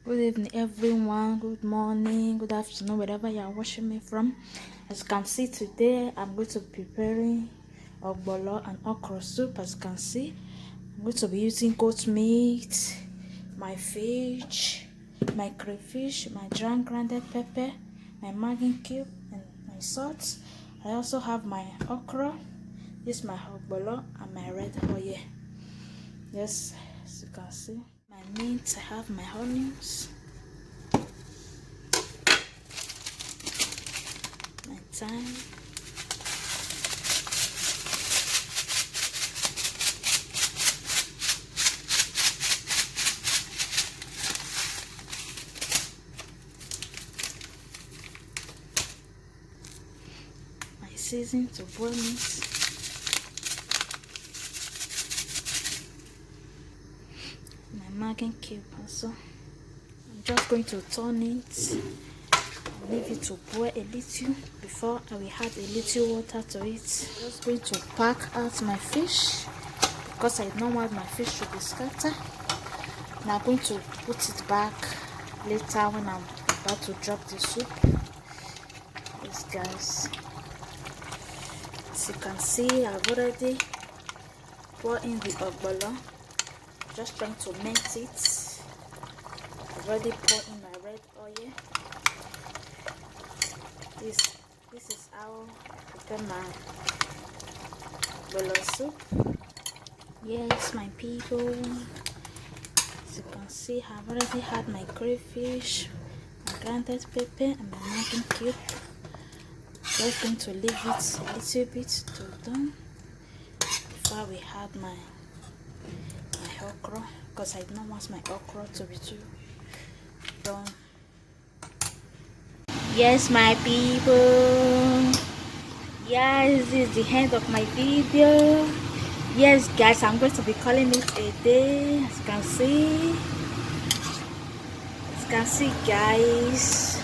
Good evening, everyone. Good morning, good afternoon, wherever you are watching me from. As you can see, today I'm going to be preparing OGBONO and OKRO soup. As you can see, I'm going to be using goat meat, my fish, my crayfish, my grounded pepper, my MAGGI cube, and my salt. I also have my okra, this is my OGBONO, and my red oil. Yes, as you can see, my meat, I have my onions, my thyme, my season to boil meat, my MAGGI cube also. I'm just going to turn it, leave it to boil a little before I will add a little water to it. I'm just going to pack out my fish because I don't want my fish to be scattered. Now I'm going to put it back later when I'm about to drop the soup. Yes guys, as you can see, I've already poured in the OGBONO. Just trying to melt it. I've already poured in my red oil. This is how I prepare my OGBONO soup. Yes, my people, as you can see, I've already had my crayfish, my grounded pepper, and my MAGGI cube. Just going to leave it a little bit to done before we add my okra, because I don't want my okra to be too done. Yes, my people, yes, this is the end of my video. Yes guys, I'm going to be calling it a day. As you can see guys,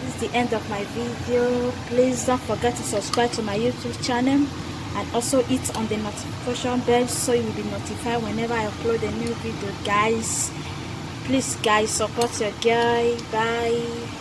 this is the end of my video. Please don't forget to subscribe to my YouTube channel and also hit on the notification bell so you will be notified whenever I upload a new video guys. Please guys, support your guy. Bye.